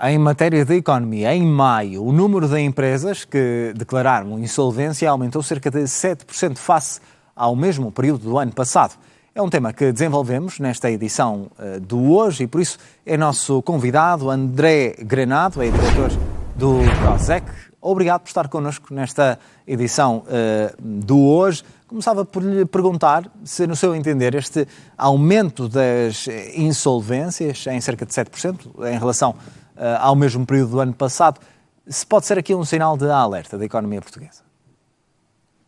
Em matéria de economia, em maio, o número de empresas que declararam insolvência aumentou cerca de 7% face ao mesmo período do ano passado. É um tema que desenvolvemos nesta edição do Hoje e por isso é nosso convidado André Granado, é diretor do Prosec. Obrigado por estar connosco nesta edição do Hoje. Começava por lhe perguntar se, no seu entender, este aumento das insolvências em cerca de 7% em relação ao mesmo período do ano passado, se pode ser aqui um sinal de alerta da economia portuguesa.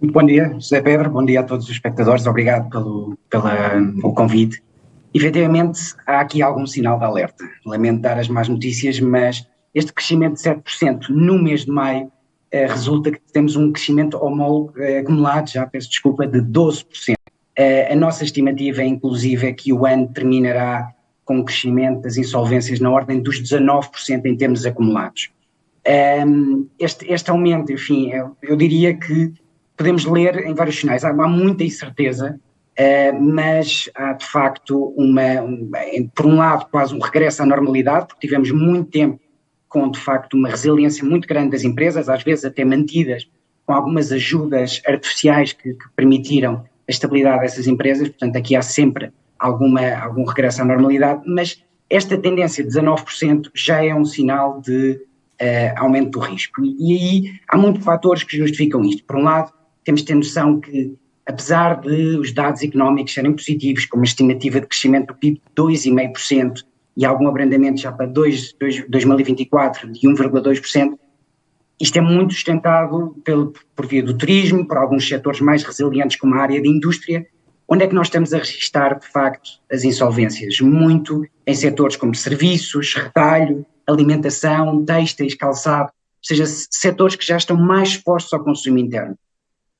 Muito bom dia, José Pedro, bom dia a todos os espectadores, obrigado pelo convite. Efetivamente, há aqui algum sinal de alerta. Lamento dar as más notícias, mas este crescimento de 7% no mês de maio resulta que temos um crescimento acumulado, peço desculpa, de 12%. A nossa estimativa, inclusive, é que o ano terminará com um crescimento das insolvências na ordem dos 19% em termos acumulados. Este aumento, enfim, eu diria que podemos ler em vários sinais. Há muita incerteza, mas há de facto, por um lado, quase um regresso à normalidade, porque tivemos muito tempo com, de facto, uma resiliência muito grande das empresas, às vezes até mantidas, com algumas ajudas artificiais que permitiram a estabilidade dessas empresas. Portanto, aqui há sempre algum regresso à normalidade, mas esta tendência de 19% já é um sinal de aumento do risco. E aí há muitos fatores que justificam isto. Por um lado, temos de ter noção que, apesar de os dados económicos serem positivos, com uma estimativa de crescimento do PIB de 2,5% e algum abrandamento já para 2024 de 1,2%, isto é muito sustentado por via do turismo, por alguns setores mais resilientes como a área de indústria. Onde é que nós estamos a registrar, de facto, as insolvências? Muito em setores como serviços, retalho, alimentação, têxteis, calçado, ou seja, setores que já estão mais expostos ao consumo interno.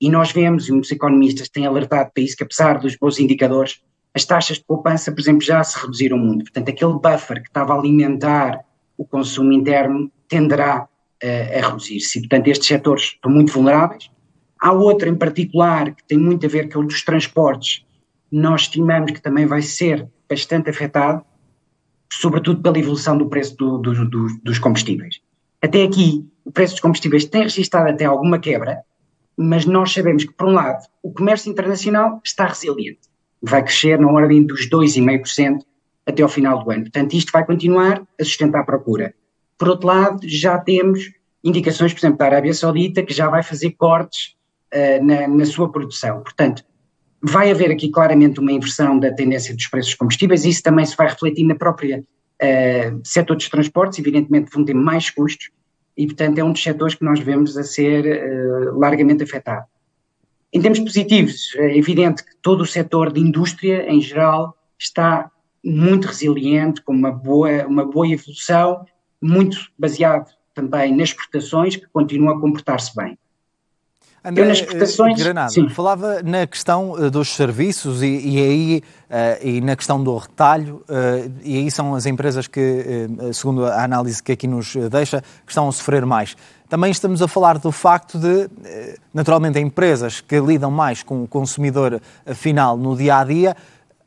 E nós vemos, e muitos economistas têm alertado para isso, que apesar dos bons indicadores, as taxas de poupança, por exemplo, já se reduziram muito. Portanto, aquele buffer que estava a alimentar o consumo interno tenderá a reduzir-se. E, portanto, estes setores estão muito vulneráveis. Há outro em particular que tem muito a ver com o dos transportes. Nós estimamos que também vai ser bastante afetado, sobretudo pela evolução do preço dos combustíveis. Até aqui, o preço dos combustíveis tem registrado até alguma quebra, mas nós sabemos que, por um lado, o comércio internacional está resiliente. Vai crescer na ordem dos 2,5% até ao final do ano. Portanto, isto vai continuar a sustentar a procura. Por outro lado, já temos indicações, por exemplo, da Arábia Saudita, que já vai fazer cortes na sua produção. Portanto, vai haver aqui claramente uma inversão da tendência dos preços dos combustíveis, e isso também se vai refletir na própria setor dos transportes. Evidentemente vão ter mais custos e, portanto, é um dos setores que nós vemos a ser largamente afetado. Em termos positivos, é evidente que todo o setor de indústria, em geral, está muito resiliente, com uma boa evolução, muito baseado também nas exportações, que continuam a comportar-se bem. André Granado, falava na questão dos serviços e na questão do retalho, e aí são as empresas que, segundo a análise que aqui nos deixa, que estão a sofrer mais. Também estamos a falar do facto de, naturalmente, empresas que lidam mais com o consumidor final no dia-a-dia,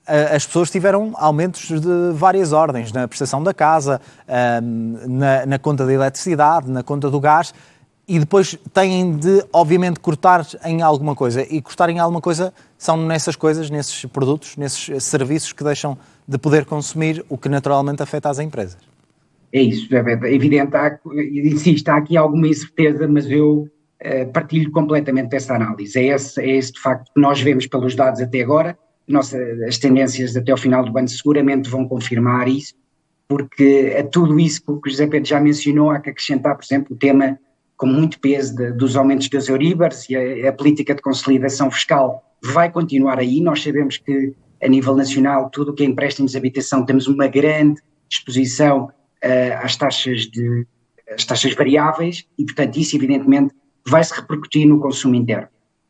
as pessoas tiveram aumentos de várias ordens, na prestação da casa, na conta da eletricidade, na conta do gás, e depois têm de, obviamente, cortar em alguma coisa. E cortar em alguma coisa são nessas coisas, nesses produtos, nesses serviços que deixam de poder consumir, o que naturalmente afeta as empresas. É isso, é evidente. Há aqui alguma incerteza, mas eu partilho completamente dessa análise. É esse de facto que nós vemos pelos dados até agora. As tendências até ao final do ano seguramente vão confirmar isso, porque a tudo isso que o José Pedro já mencionou, há que acrescentar, por exemplo, o tema com muito peso dos aumentos das Euribors, e a política de consolidação fiscal vai continuar aí. Nós sabemos que, a nível nacional, tudo o que é empréstimos de habitação, temos uma grande exposição às taxas variáveis, e, portanto, isso, evidentemente, vai se repercutir no consumo interno.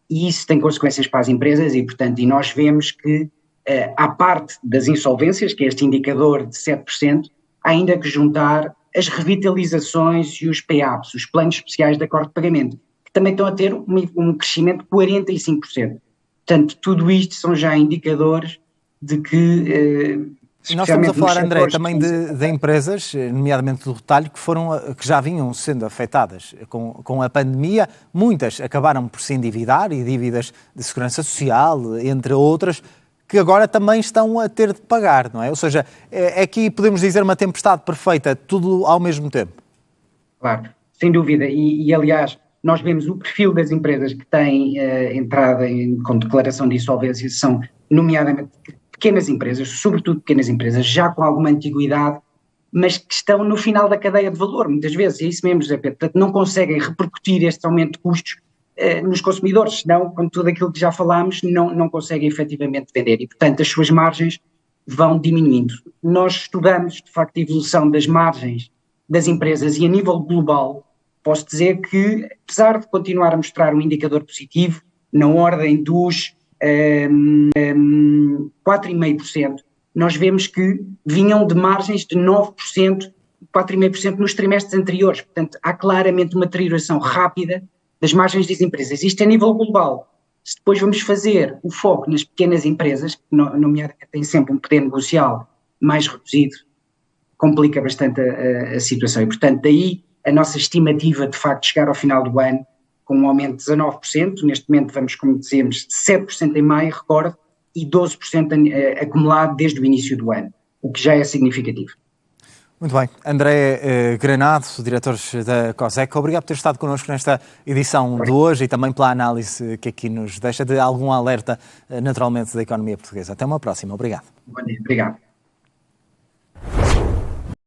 E isso tem consequências para as empresas, e, portanto, nós vemos que, à parte das insolvências, que é este indicador de 7%, há ainda que juntar as revitalizações e os PAPs, os planos especiais de acordo de pagamento, que também estão a ter um crescimento de 45%. Portanto, tudo isto são já indicadores de que Nós estamos a falar, André, também de empresas, nomeadamente do retalho, que já vinham sendo afetadas com a pandemia. Muitas acabaram por se endividar, e dívidas de segurança social, entre outras, que agora também estão a ter de pagar, não é? Ou seja, aqui podemos dizer uma tempestade perfeita, tudo ao mesmo tempo. Claro, sem dúvida. E aliás, nós vemos o perfil das empresas que têm entrada com declaração de insolvência, são nomeadamente pequenas empresas, sobretudo pequenas empresas, já com alguma antiguidade, mas que estão no final da cadeia de valor, muitas vezes, é isso mesmo, José Pedro, portanto não conseguem repercutir este aumento de custos nos consumidores, senão, com tudo aquilo que já falámos, não conseguem efetivamente vender e, portanto, as suas margens vão diminuindo. Nós estudamos, de facto, a evolução das margens das empresas e a nível global, posso dizer que, apesar de continuar a mostrar um indicador positivo, na ordem dos 4,5%, nós vemos que vinham de margens de 9%, 4,5% nos trimestres anteriores. Portanto, há claramente uma deterioração rápida das margens das empresas. Isto é a nível global. Se depois vamos fazer o foco nas pequenas empresas, que nomeadamente têm sempre um poder negocial mais reduzido, complica bastante a situação. E, portanto, daí a nossa estimativa, de facto, chegar ao final do ano com um aumento de 19%, neste momento vamos, como dizemos, 7% em maio, recorde, e 12% acumulado desde o início do ano, o que já é significativo. Muito bem. André Granado, diretor da COSEC, obrigado por ter estado connosco nesta edição de hoje e também pela análise que aqui nos deixa de algum alerta, naturalmente, da economia portuguesa. Até uma próxima. Obrigado. Bom dia. Obrigado.